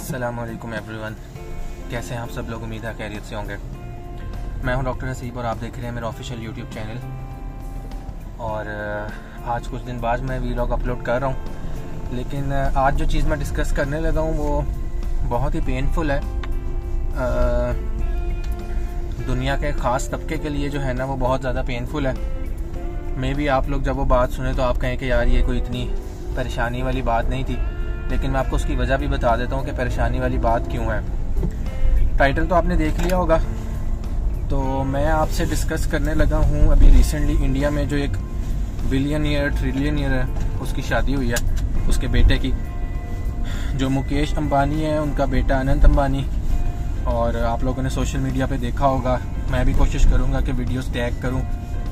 अस्सलामुअलैकुम एवरीवन, कैसे हैं आप सब लोग। उम्मीद है खैरियत से होंगे। मैं हूं डॉक्टर हसीब और आप देख रहे हैं मेरा ऑफिशियल यूट्यूब चैनल। और आज कुछ दिन बाद मैं वीलॉग अपलोड कर रहा हूं, लेकिन आज जो चीज़ मैं डिस्कस करने लगा हूं वो बहुत ही पेनफुल है। दुनिया के ख़ास तबके के लिए जो है ना वो बहुत ज़्यादा पेनफुल है। मे बी आप लोग जब वो बात सुने तो आप कहें कि यार ये कोई इतनी परेशानी वाली बात नहीं थी, लेकिन मैं आपको उसकी वजह भी बता देता हूँ कि परेशानी वाली बात क्यों है। टाइटल तो आपने देख लिया होगा। तो मैं आपसे डिस्कस करने लगा हूँ अभी रिसेंटली इंडिया में जो एक बिलियनियर ट्रिलियनियर है उसकी शादी हुई है, उसके बेटे की, जो मुकेश अंबानी है, उनका बेटा अनंत अंबानी। और आप लोगों ने सोशल मीडिया पे देखा होगा। मैं भी कोशिश करूँगा कि वीडियोस टैग करूँ,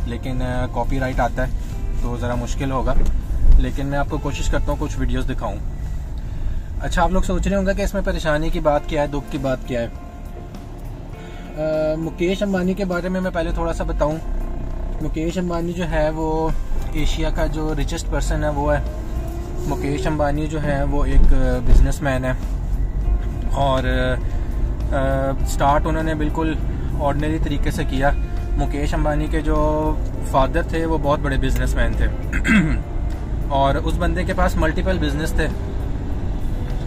लेकिन कॉपीराइट आता है तो ज़रा मुश्किल होगा, लेकिन मैं आपको कोशिश करता हूँ कुछ वीडियोस दिखाऊँ। अच्छा, आप लोग सोच रहे होंगे कि इसमें परेशानी की बात क्या है, दुख की बात क्या है। मुकेश अंबानी के बारे में मैं पहले थोड़ा सा बताऊं। मुकेश अंबानी जो है वो एशिया का जो रिचेस्ट पर्सन है वो है। मुकेश अंबानी जो है वो एक बिजनेसमैन है और स्टार्ट उन्होंने बिल्कुल ऑर्डिनरी तरीके से किया। मुकेश अंबानी के जो फादर थे वो बहुत बड़े बिजनेसमैन थे और उस बंदे के पास मल्टीपल बिजनेस थे।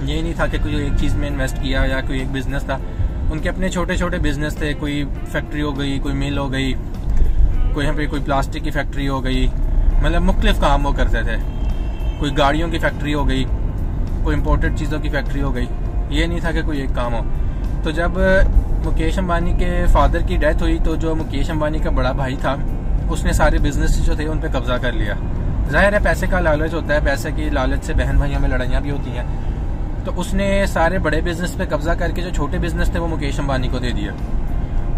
ये नहीं था कि कोई एक चीज़ में इन्वेस्ट किया या कोई एक बिज़नेस था। उनके अपने छोटे छोटे बिजनेस थे। कोई फैक्ट्री हो गई, कोई मिल हो गई, कोई यहाँ पे कोई प्लास्टिक की फैक्ट्री हो गई, मतलब मुख्तलिफ काम वो करते थे। कोई गाड़ियों की फैक्ट्री हो गई, कोई इम्पोर्टेड चीज़ों की फैक्ट्री हो गई। ये नहीं था कि कोई एक काम हो। तो जब मुकेश अंबानी के फादर की डेथ हुई तो जो मुकेश अंबानी का बड़ा भाई था उसने सारे बिजनेस जो थे उन पर कब्जा कर लिया। जाहिर है पैसे का लालच होता है, पैसे की लालच से बहन भाइयों में लड़ाइयाँ भी होती हैं। तो उसने सारे बड़े बिजनेस पे कब्जा करके जो छोटे बिजनेस थे वो मुकेश अंबानी को दे दिए।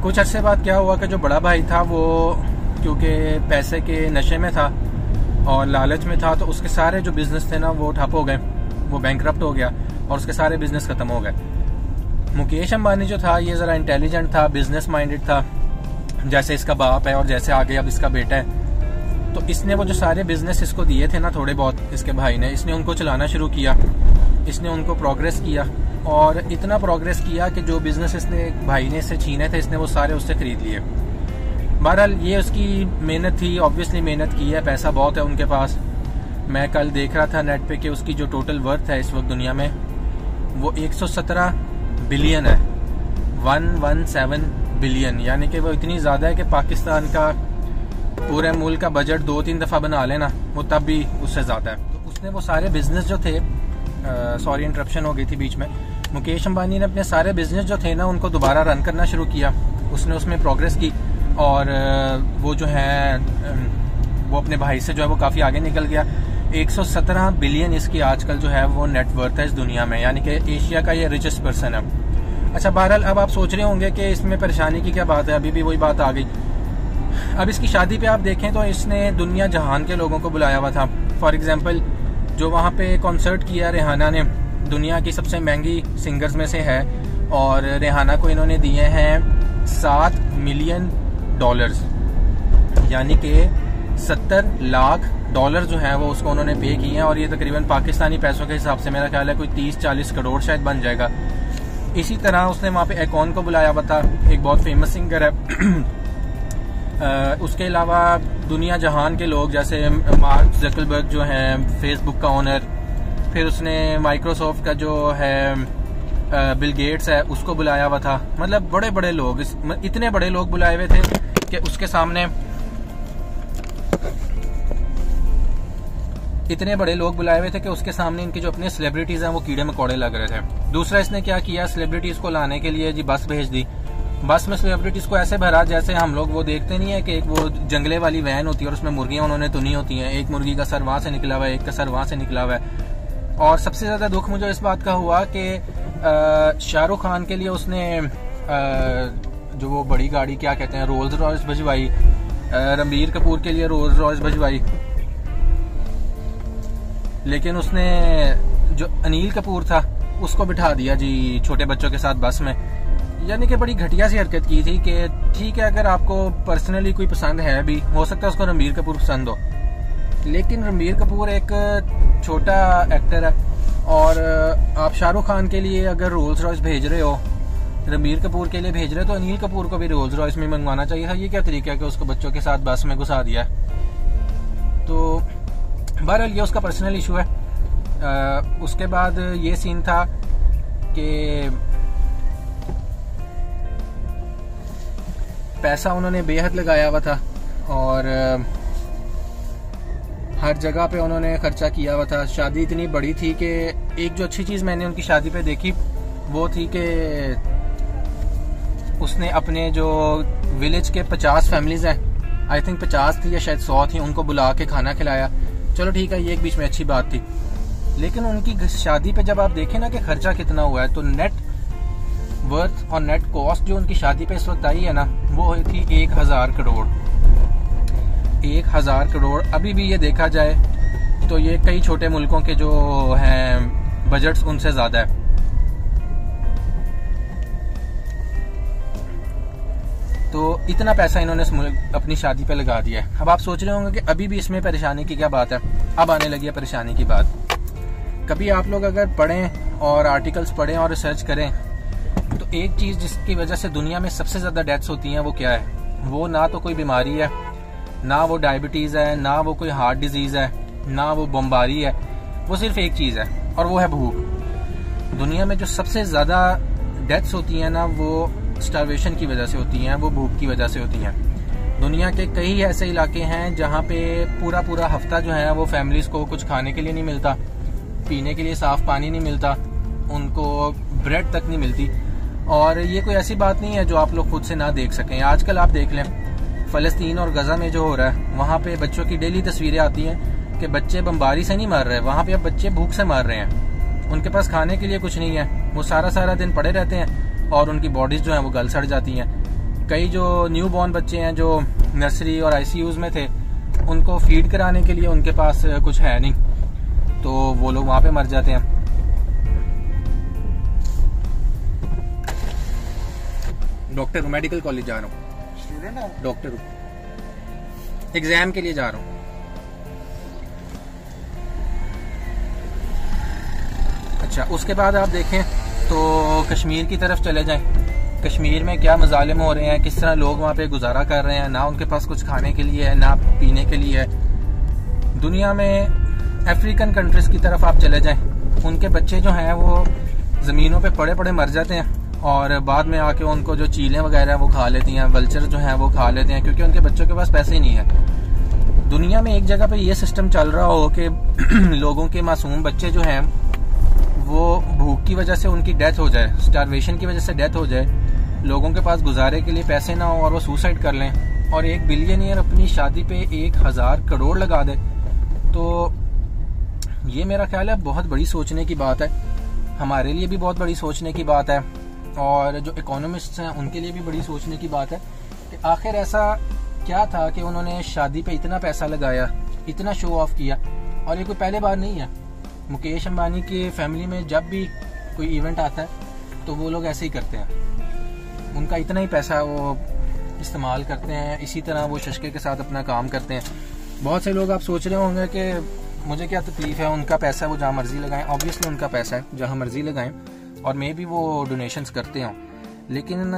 कुछ अरसे बाद क्या हुआ कि जो बड़ा भाई था वो क्योंकि पैसे के नशे में था और लालच में था, तो उसके सारे जो बिजनेस थे ना वो ठप हो गए, वो बैंकरप्ट हो गया और उसके सारे बिजनेस खत्म हो गए। मुकेश अंबानी जो था ये ज़रा इंटेलिजेंट था, बिजनेस माइंडेड था, जैसे इसका बाप है और जैसे आगे अब इसका बेटा है। तो इसने वो जो सारे बिजनेस इसको दिए थे ना थोड़े बहुत, इसके भाई ने, इसने उनको चलाना शुरू किया। इसने उनको प्रोग्रेस किया और इतना प्रोग्रेस किया कि जो बिजनेस इसने भाई ने इससे छीने थे इसने वो सारे उससे खरीद लिए। बहरहाल ये उसकी मेहनत थी, ऑब्वियसली मेहनत की है, पैसा बहुत है उनके पास। मैं कल देख रहा था नेट पे कि उसकी जो टोटल वर्थ है इस वक्त दुनिया में वो 117 बिलियन है, 117 बिलियन, यानी कि वो इतनी ज़्यादा है कि पाकिस्तान का पूरे मुल्क का बजट 2-3 दफ़ा बना लेना वो तब भी उससे ज़्यादा है। तो उसने वो सारे बिजनेस जो थे, सॉरी इंटरप्शन हो गई थी बीच में, मुकेश अंबानी ने अपने सारे बिजनेस जो थे ना उनको दोबारा रन करना शुरू किया। उसने उसमें प्रोग्रेस की और वो जो है वो अपने भाई से जो है वो काफ़ी आगे निकल गया। 117 बिलियन इसकी आजकल जो है वो नेटवर्थ है इस दुनिया में, यानी कि एशिया का ये रिचेस्ट पर्सन है। अच्छा, बहरहाल अब आप सोच रहे होंगे कि इसमें परेशानी की क्या बात है, अभी भी वही बात आ गई। अब इसकी शादी पे आप देखें तो इसने दुनिया जहान के लोगों को बुलाया हुआ था। फॉर एग्जांपल जो वहाँ पे कॉन्सर्ट किया रिहाना ने, दुनिया की सबसे महंगी सिंगर्स में से है, और रिहाना को इन्होंने दिए हैं $7 मिलियन, यानी कि 70 लाख डॉलर जो है वो उसको उन्होंने पे किए हैं। और ये तकरीबन पाकिस्तानी पैसों के हिसाब से मेरा ख्याल है कोई 30-40 करोड़ शायद बन जाएगा। इसी तरह उसने वहाँ पे एकॉन को बुलाया हुआ था, एक बहुत फेमस सिंगर है। उसके अलावा दुनिया जहान के लोग जैसे मार्क ज़करबर्ग जो है फेसबुक का ओनर, फिर उसने माइक्रोसॉफ्ट का जो है बिल गेट्स है उसको बुलाया हुआ था। मतलब बड़े बड़े लोग, इतने बड़े लोग बुलाए हुए थे कि उसके सामने इनके जो अपने सेलिब्रिटीज हैं वो कीड़े मकोड़े लग रहे थे। दूसरा इसने क्या किया, सेलिब्रिटीज को लाने के लिए जी बस भेज दी। बस में सेलिब्रिटीज को ऐसे भरा जैसे हम लोग वो देखते नहीं है कि एक वो जंगले वाली वैन होती है और उसमें मुर्गियां उन्होंने तुनी होती हैं। एक मुर्गी का सर वहां से निकला हुआ है, एक का सर वहां से निकला हुआ है। और सबसे ज्यादा दुख मुझे इस बात का हुआ कि शाहरुख खान के लिए उसने जो वो बड़ी गाड़ी क्या कहते हैं रोल्स रॉयस भिजवाई, रणबीर कपूर के लिए रोल्स रॉयस भिजवाई, लेकिन उसने जो अनिल कपूर था उसको बिठा दिया जी छोटे बच्चों के साथ बस में। यानी कि बड़ी घटिया सी हरकत की थी कि ठीक है अगर आपको पर्सनली कोई पसंद है भी, हो सकता है उसको रणबीर कपूर पसंद हो, लेकिन रणबीर कपूर एक छोटा एक्टर है और आप शाहरुख खान के लिए अगर रोल्स रॉयस भेज रहे हो, रणबीर कपूर के लिए भेज रहे हो, तो अनिल कपूर को भी रोल्स रॉयस में मंगवाना चाहिए था। ये क्या तरीका है कि उसको बच्चों के साथ बस में घुसा दिया है। तो बहरहाल ये उसका पर्सनल इशू है। उसके बाद ये सीन था कि पैसा उन्होंने बेहद लगाया हुआ था और हर जगह पे उन्होंने खर्चा किया हुआ था। शादी इतनी बड़ी थी कि एक जो अच्छी चीज़ मैंने उनकी शादी पे देखी वो थी कि उसने अपने जो विलेज के 50 फैमिलीज हैं, आई थिंक 50 थी या शायद 100 थी, उनको बुला के खाना खिलाया। चलो ठीक है, ये एक बीच में अच्छी बात थी। लेकिन उनकी शादी पे जब आप देखें ना कि खर्चा कितना हुआ है, तो नेट वर्थ और नेट कॉस्ट जो उनकी शादी पे इस वक्त आई है ना, वो थी 1000 करोड़। 1000 करोड़ अभी भी ये देखा जाए तो ये कई छोटे मुल्कों के जो हैं बजट्स उनसे ज़्यादा है। तो इतना पैसा इन्होंने अपनी शादी पे लगा दिया है। अब आप सोच रहे होंगे कि अभी भी इसमें परेशानी की क्या बात है। अब आने लगी है परेशानी की बात। कभी आप लोग अगर पढ़ें और आर्टिकल्स पढ़ें और रिसर्च करें तो एक चीज़ जिसकी वजह से दुनिया में सबसे ज़्यादा डेथ्स होती हैं वो क्या है? वो ना तो कोई बीमारी है, ना वो डायबिटीज़ है, ना वो कोई हार्ट डिजीज़ है, ना वो बमबारी है। वो सिर्फ एक चीज़ है और वो है भूख। दुनिया में जो सबसे ज़्यादा डेथ्स होती हैं ना, वो स्टार्वेशन की वजह से होती हैं, वो भूख की वजह से होती हैं। दुनिया के कई ऐसे इलाके हैं जहाँ पे पूरा पूरा हफ्ता जो है वो फैमिलीज़ को कुछ खाने के लिए नहीं मिलता, पीने के लिए साफ़ पानी नहीं मिलता, उनको ब्रेड तक नहीं मिलती। और ये कोई ऐसी बात नहीं है जो आप लोग खुद से ना देख सकें। आजकल आप देख लें फ़लस्तीन और गज़ा में जो हो रहा है, वहाँ पे बच्चों की डेली तस्वीरें आती हैं कि बच्चे बमबारी से नहीं मर रहे, वहाँ पे अब बच्चे भूख से मर रहे हैं। उनके पास खाने के लिए कुछ नहीं है, वो सारा दिन पड़े रहते हैं और उनकी बॉडीज़ जो हैं वो गल सड़ जाती हैं। कई जो न्यू बॉर्न बच्चे हैं जो नर्सरी और ICUs में थे, उनको फीड कराने के लिए उनके पास कुछ है नहीं, तो वो लोग वहाँ पे मर जाते हैं। डॉक्टर हूँ, मेडिकल कॉलेज जा रहा हूँ, डॉक्टर हूँ, एग्जाम के लिए जा रहा हूँ। अच्छा, उसके बाद आप देखें तो कश्मीर की तरफ चले जाएं। कश्मीर में क्या मजालिम हो रहे हैं, किस तरह लोग वहाँ पे गुजारा कर रहे हैं, ना उनके पास कुछ खाने के लिए है, ना पीने के लिए है। दुनिया में अफ्रीकन कंट्रीज की तरफ आप चले जाएं, उनके बच्चे जो हैं वो ज़मीनों पे पड़े पड़े मर जाते हैं और बाद में आके उनको जो चीलें वगैरह वो खा लेती हैं, वल्चर जो हैं वो खा लेते हैं, क्योंकि उनके बच्चों के पास पैसे ही नहीं है। दुनिया में एक जगह पे ये सिस्टम चल रहा हो कि लोगों के मासूम बच्चे जो हैं वो भूख की वजह से उनकी डेथ हो जाए, स्टार्वेशन की वजह से डेथ हो जाए, लोगों के पास गुजारे के लिए पैसे ना हो और वो सुसाइड कर लें, और एक बिलियनियर अपनी शादी पे 1000 करोड़ लगा दे, तो ये मेरा ख्याल है बहुत बड़ी सोचने की बात है। हमारे लिए भी बहुत बड़ी सोचने की बात है और जो इकोनॉमिस्ट्स हैं उनके लिए भी बड़ी सोचने की बात है कि आखिर ऐसा क्या था कि उन्होंने शादी पे इतना पैसा लगाया, इतना शो ऑफ किया। और ये कोई पहले बार नहीं है। मुकेश अंबानी की फैमिली में जब भी कोई इवेंट आता है तो वो लोग ऐसे ही करते हैं, उनका इतना ही पैसा वो इस्तेमाल करते हैं, इसी तरह वो शशके के साथ अपना काम करते हैं। बहुत से लोग आप सोच रहे होंगे कि मुझे क्या तकलीफ है, उनका पैसा वो जहाँ मर्जी लगाएं। ऑब्वियसली उनका पैसा है, जहाँ मर्जी लगाएं और मे भी वो डोनेशंस करते हों, लेकिन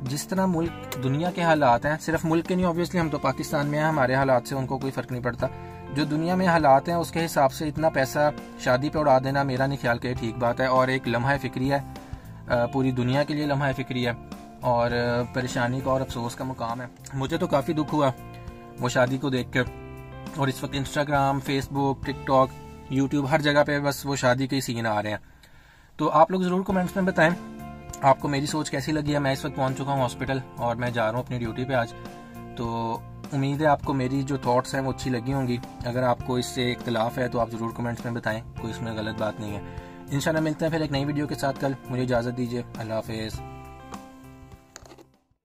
जिस तरह मुल्क दुनिया के हालात हैं, सिर्फ मुल्क के नहीं, ऑब्वियसली हम तो पाकिस्तान में हैं, हमारे हालात से उनको कोई फ़र्क नहीं पड़ता। जो दुनिया में हालात हैं उसके हिसाब से इतना पैसा शादी पे उड़ा देना मेरा नहीं ख्याल कि ठीक बात है, और एक लम्हा फ़िक्री है, पूरी दुनिया के लिए लम्हा फ़िक्री है और परेशानी का और अफसोस का मुकाम है। मुझे तो काफ़ी दुख हुआ वो शादी को देख कर, और इस वक्त इंस्टाग्राम, फेसबुक, टिकटॉक, यूट्यूब हर जगह पे बस वो शादी के ही सीन आ रहे हैं। तो आप लोग ज़रूर कमेंट्स में बताएं आपको मेरी सोच कैसी लगी है। मैं इस वक्त पहुंच चुका हूं हॉस्पिटल और मैं जा रहा हूं अपनी ड्यूटी पे आज, तो उम्मीद है आपको मेरी जो थॉट्स हैं वो अच्छी लगी होंगी। अगर आपको इससे इख्तिलाफ है तो आप ज़रूर कमेंट्स में बताएं, कोई इसमें गलत बात नहीं है। इंशाल्लाह मिलते हैं फिर एक नई वीडियो के साथ कल। मुझे इजाज़त दीजिए, अल्लाह हाफ़िज़।